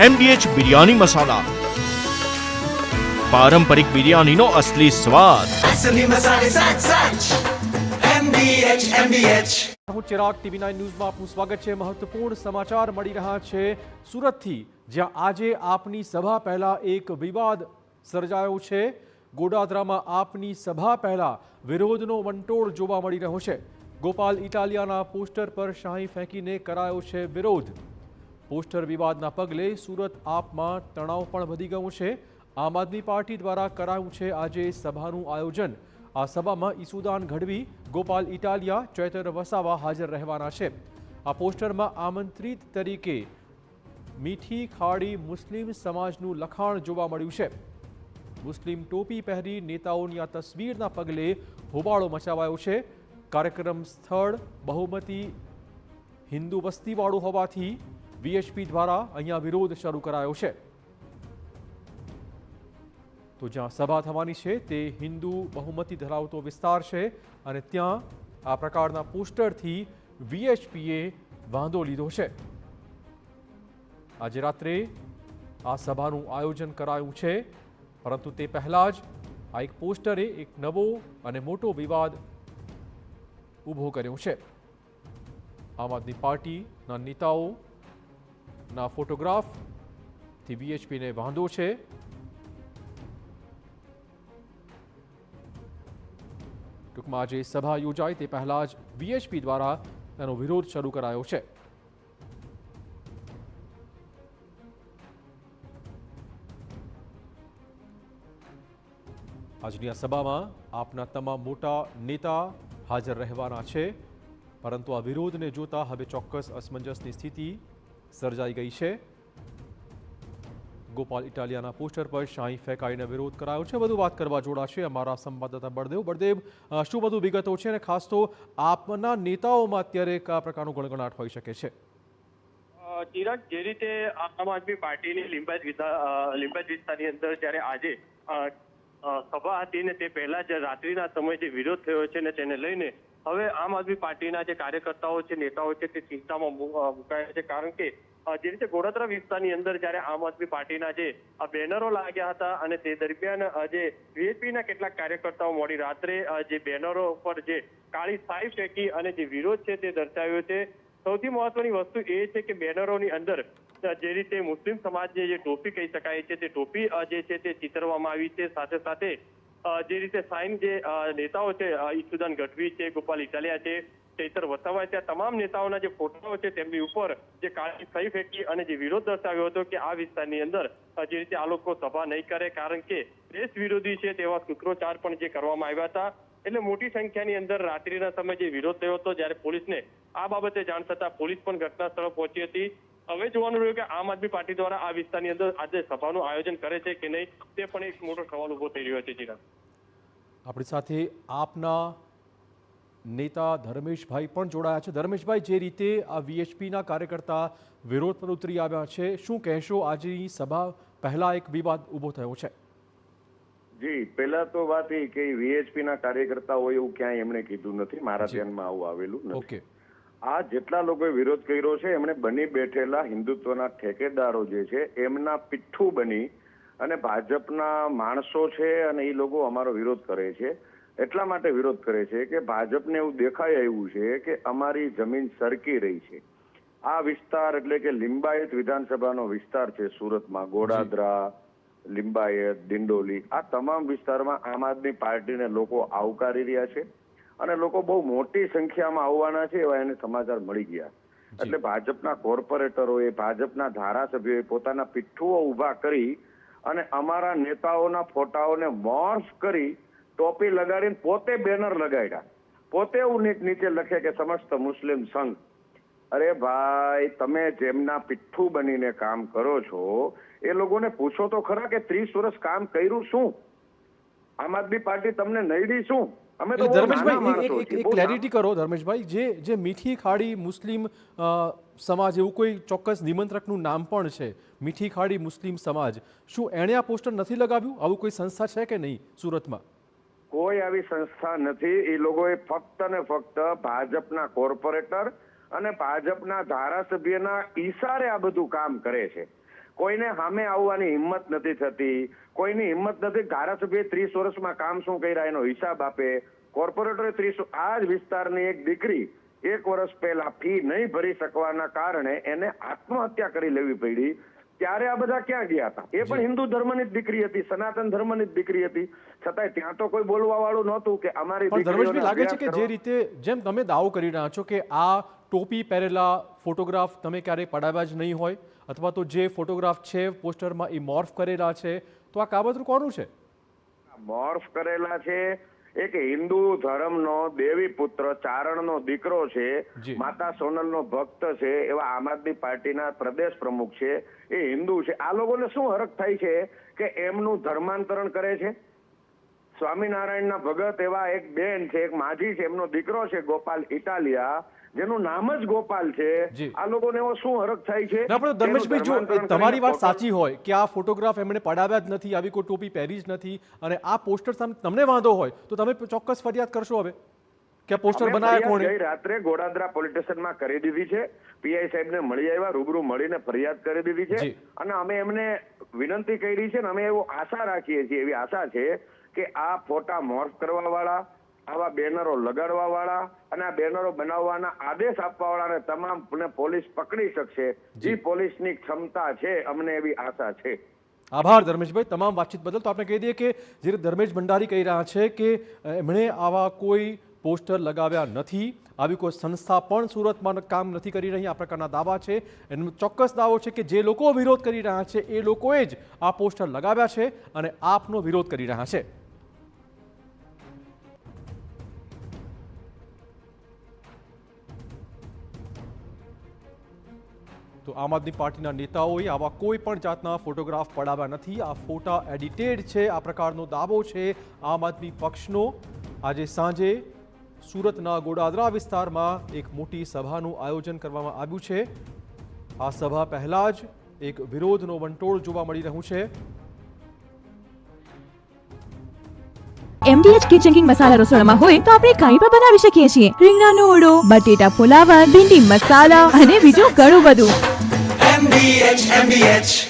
MDH biryani મસાલા, પારંપરિક બિરયાનીનો અસલી સ્વાદ. असली मसाले साथ साथ MDH હું ચિરાગ TV9 ન્યૂઝમાં આપનું સ્વાગત છે। મહત્વપૂર્ણ સમાચાર મળી રહ્યા છે સુરતથી, જ્યાં આજે આપની સભા પહેલા એક વિવાદ સર્જાયો છે। ગોડાદરામાં આપની સભા પહેલા વિરોધનો વંટોળ જોવા મળી રહ્યો છે। ગોપાલ ઇટાલિયાના પોસ્ટર પર શાહી ફેંકીને કરાયો છે વિરોધ। પોસ્ટર વિવાદના પગલે સુરત આપમાં તણાવ પણ વધી ગયું છે। આમ આદમી પાર્ટી દ્વારા કરાયું છે આજે સભાનું આયોજન। આ સભામાં ઈસુદાન ગઢવી, ગોપાલ ઇટાલિયા, ચૈતર વસાવા હાજર રહેવાના છે। આ પોસ્ટરમાં આમંત્રિત તરીકે મીઠી ખાડી મુસ્લિમ સમાજનું લખાણ જોવા મળ્યું છે। મુસ્લિમ ટોપી પહેરી નેતાઓની આ તસવીરના પગલે હોબાળો મચાવાયો છે। કાર્યક્રમ સ્થળ બહુમતી હિન્દુ વસ્તીવાળું હોવાથી વીએચપી દ્વારા અહીંયા વિરોધ શરૂ કરાયો છે। તો જ્યાં સભા થવાની છે તે હિન્દુ બહુમતી ધરાવતો વિસ્તાર છે અને ત્યાં આ પ્રકારના પોસ્ટરથી વીએચપીએ વાંધો લીધો છે। આજે રાત્રે આ સભાનું આયોજન કરાયું છે, પરંતુ તે પહેલા જ આ એક પોસ્ટરે એક નવો અને મોટો વિવાદ ઊભો કર્યો છે। આમ આદમી પાર્ટીના નેતાઓના ફોટોગ્રાફથી વીએચપીને વાંધો છે। ટૂંકમાં આજે સભા યોજાય તે પહેલા જ વીએચપી દ્વારા તેનો વિરોધ શરૂ કરાયો છે। આજની આ સભામાં આપના તમામ મોટા નેતા હાજર રહેવાના છે, પરંતુ આ વિરોધને જોતા હવે ચોક્કસ અસમંજસની સ્થિતિ સર્જાઈ ગઈ છે। ગોપાલ ઇટાલિયાના પોસ્ટર પર શાહી ફેંકાઈને વિરોધ કરાયો છે। વધુ વાત કરવા જોડાશે અમારા સંવાદદાતા બળદેવ। બળદેવ, શું વધુ વિગતો છે અને ખાસ તો આપના નેતાઓમાં અત્યારે કયા પ્રકારનો ગણગણાટ હોઈ શકે છે? ચિરાગ, જે રીતે આમ આદમી પાર્ટીની લીંબાયત વિસ્તારની અંદર જ્યારે આજે સભા હતી ને તે પહેલા જ રાત્રિના સમયે જે વિરોધ થયો છે ને તેને લઈને હવે આમ આદમી પાર્ટીના જે કાર્યકર્તાઓ છે, નેતાઓ છે, તે ચિંતામાં મુકાયા છે। કારણ કે જે રીતે ગોડાદરા વિસ્તારની અંદર જ્યારે આમ આદમી પાર્ટીના જે બેનરો લાગ્યા હતા અને તે દરમિયાન જે વીએચપીના કેટલાક કાર્યકર્તાઓ મોડી રાત્રે જે બેનરો પર જે કાળી શાઈ ફેંકી અને જે વિરોધ છે તે દર્શાવ્યો છે। સૌથી મહત્વની વસ્તુ એ છે કે બેનરોની અંદર જે રીતે મુસ્લિમ સમાજની જે ટોપી કહી શકાય છે તે ટોપી જે છે તે ચિતરવામાં આવી છે। સાથે સાથે જે રીતે સાઈન જે નેતાઓ છે, ઈસુદાન ગઢવી છે, ગોપાલ ઇટાલિયા છે, ચૈતર વસાવા છે, આ તમામ નેતાઓના જે ફોટાઓ છે તેમની ઉપર જે કાળી શાઈ ફેંકી અને જે વિરોધ દર્શાવ્યો હતો કે આ વિસ્તારની અંદર જે રીતે આ લોકો સભા નહીં કરે કારણ કે દેશ વિરોધી છે તેવા સૂત્રોચ્ચાર પણ જે કરવામાં આવ્યા હતા। એટલે મોટી સંખ્યાની અંદર રાત્રિના સમયે જે વિરોધ થયો હતો, જ્યારે પોલીસને આ બાબતે જાણ થતા પોલીસ પણ ઘટના સ્થળે પહોંચી હતી। હવે જોવાનું રહ્યું કે આમ આદમી પાર્ટી દ્વારા આ વિસ્તારની અંદર આજે સભાનું આયોજન કરે છે કે નહીં, તે પણ એક મોટો સવાલ ઉભો થઈ રહ્યો છે। ચિરાગ, આપણી સાથે આપના નેતા ધર્મેશભાઈ પણ જોડાયા છે। ધર્મેશભાઈ, જે રીતે આ વીએચપીના કાર્યકર્તા વિરોધ પર ઉતરી આવ્યા છે, શું કહેશો? આજની સભા પહેલા એક વિવાદ ઊભો થયો છે। જી, પહેલા તો વાત એ કે વીએચપીના કાર્યકર્તા હોય એવું ક્યાંય એમણે કીધું નથી, મારા ધ્યાનમાં આવું આવેલું નથી। આ જેટલા લોકોએ વિરોધ કર્યો છે એમણે બની બેઠેલા હિન્દુત્વના ઠેકેદારો જે છે એમના પીઠ્ઠું બની અને ભાજપના માણસો છે અને એ લોકો અમારો વિરોધ કરે છે। એટલા માટે વિરોધ કરે છે કે ભાજપને એવું દેખાઈ આવ્યું છે કે અમારી જમીન સરકી રહી છે। આ વિસ્તાર એટલે કે લિંબાયત વિધાનસભાનો વિસ્તાર છે સુરતમાં, ગોડાદરા, લિંબાયત, દિંડોલી, આ તમામ વિસ્તારમાં આમ આદમી પાર્ટીને લોકો આવકારી રહ્યા છે અને લોકો બહુ મોટી સંખ્યામાં આવવાના છે એવા એને સમાચાર મળી ગયા। એટલે ભાજપના કોર્પોરેટરોએ, ભાજપના ધારાસભ્યોએ પોતાના પીઠ્ઠુઓ ઊભા કરી અને અમારા નેતાઓના ફોટાઓને મોર્ફ કરી ટોપી લગાડીને પોતે બેનર લગાડ્યા, પોતે એવું નીચે લખે કે સમસ્ત મુસ્લિમ સંઘ। અરે ભાઈ, તમે જેમના પીઠ્ઠું બનીને કામ કરો છો એ લોકોને પૂછો તો ખરા કે 30 વર્ષ કામ કર્યું શું? આમ આદમી પાર્ટી તમને નડી શું? અમે તો ધર્મેશભાઈ, એક ક્લેરિટી કરો ધર્મેશભાઈ, જે મીઠી ખાડી મુસ્લિમ સમાજ એવું કોઈ ચોક્કસ નિમંત્રકનું નામ પણ છે, મીઠી ખાડી મુસ્લિમ સમાજ, શું એણે આ પોસ્ટર નથી લગાવ્યું? આવું કોઈ સંસ્થા છે કે નહીં સુરતમાં? કોઈ આવી સંસ્થા નથી। એ લોકોએ ફક્ત ને ફક્ત ભાજપના કોર્પોરેટર અને ભાજપના ધારાસભ્યના ઈશારે આ બધું કામ કરે છે। કોઈને સામે આવવાની હિંમત નથી થતી, કોઈની હિંમત નથી. ધારાસભ્ય 30 વર્ષમાં કામ શું કર્યા એનો હિસાબ આપે. કોર્પોરેટરે 30 આ જ વિસ્તારની એક દીકરી 1 વર્ષ પહેલા ફી નહીં ભરી શકવાના કારણે એને આત્મહત્યા કરી લેવી પડી. ત્યારે આ બધા ક્યાં ગયા હતા? એ પણ હિન્દુ ધર્મની જ દીકરી હતી, સનાતન ધર્મની જ દીકરી હતી, છતાંય ત્યાં તો કોઈ બોલવા વાળું નહોતું કે અમારી પણ ધર્મેશભાઈ લાગે છે કે જે રીતે જેમ તમે દાવો કરી રહ્યા છો કે આ ટોપી પહેરેલા ફોટોગ્રાફ તમે ક્યારેય પડાવ્યા જ નહીં હોય, અથવા તો જે ફોટોગ્રાફ છે પોસ્ટરમાં એ મોર્ફ કરેલા છે, તો આ કાવતરું કોનું છે? મોર્ફ કરેલા છે એક હિન્દુ ધર્મનો દેવી પુત્ર ચારણનો દીકરો છે, માતા સોનલનો ભક્ત છે, એવા આમ આદમી પાર્ટીના પ્રદેશ પ્રમુખ છે, એ હિન્દુ છે. આ લોકોને શું હરખ થાય છે કે એમનું ધર્માંતરણ કરે છે? સ્વામિનારાયણના ભગત એવા એક બેન છે, એક માજી છે, એમનો દીકરો છે ગોપાલ ઇટાલિયા, જેનું નામ જ ગોપાલ છે. આ લોકોને એવો શું હરખ થાય છે? પણ ધર્મેશભાઈ, જો તમારી વાત સાચી હોય કે આ ફોટોગ્રાફ એમણે પડાવ્યા જ નથી, આવી કોઈ ટોપી પહેરી જ નથી, અને આ પોસ્ટર સામે તમને વાંધો હોય તો તમે ચોક્કસ ફરિયાદ કરશો હવે કે આ પોસ્ટર બનાવ્યા કોણે? ગઈ રાત્રે ગોડાદરા પોલીસ સ્ટેશનમાં કરી દીધી છે. પીઆઈ સાહેબને મળી આવ્યા, રૂબરૂ મળીને ફરિયાદ કરી દીધી છે, અને અમે એમને વિનંતી કરી છે, અને અમે એવો આશા રાખીએ છીએ, એવી આશા છે કે આ ફોટા મોર્ફ કરવા વાળા, આવા બેનરો લગાડવા વાળા અને આ બેનરો બનાવવાના આદેશ આપવા વાળાને તમામને પોલીસ પકડી શકશે. જે પોલીસની ક્ષમતા છે, અમને એવી આશા છે. આભાર ધર્મેશભાઈ તમામ વાતચીત બદલ. તો આપણે કહી દઈએ કે જે ધર્મેશ ભંડારી કહી રહ્યા છે કે એમણે આવા કોઈ પોસ્ટર લગાવ્યા નથી, આવી કોઈ સંસ્થા પણ સુરતમાં કામ નથી કરી રહી, આ પ્રકારના દાવા છે. એનો ચોક્કસ દાવો છે કે જે લોકો વિરોધ કરી રહ્યા છે એ લોકોએ જ આ પોસ્ટર લગાવ્યા છે અને આપનો વિરોધ કરી રહ્યા છે. તો આમ આદમી પાર્ટીના નેતાઓએ આવા કોઈ પણ જાતના ફોટોગ્રાફ પડાવ્યા નથી, આ ફોટા એડિટેડ છે, આ પ્રકારનો દાવો છે આમ આદમી પક્ષનો. આજે સાંજે સુરતના ગોડાદરા વિસ્તારમાં એક મોટી સભાનું આયોજન કરવામાં આવ્યું છે. આ સભા પહેલા જ એક વિરોધનો વંટોળ જોવા મળી રહ્યું છે. MDH કિચન કિંગ મસાલા રસોડામાં હોય તો આપણે કંઈ પણ બનાવી શકીએ છીએ. રીંગણાનો ઓળો, બટેટા ફુલાવર, ભીંડી મસાલા અને બીજું ઘણું બધું. MDH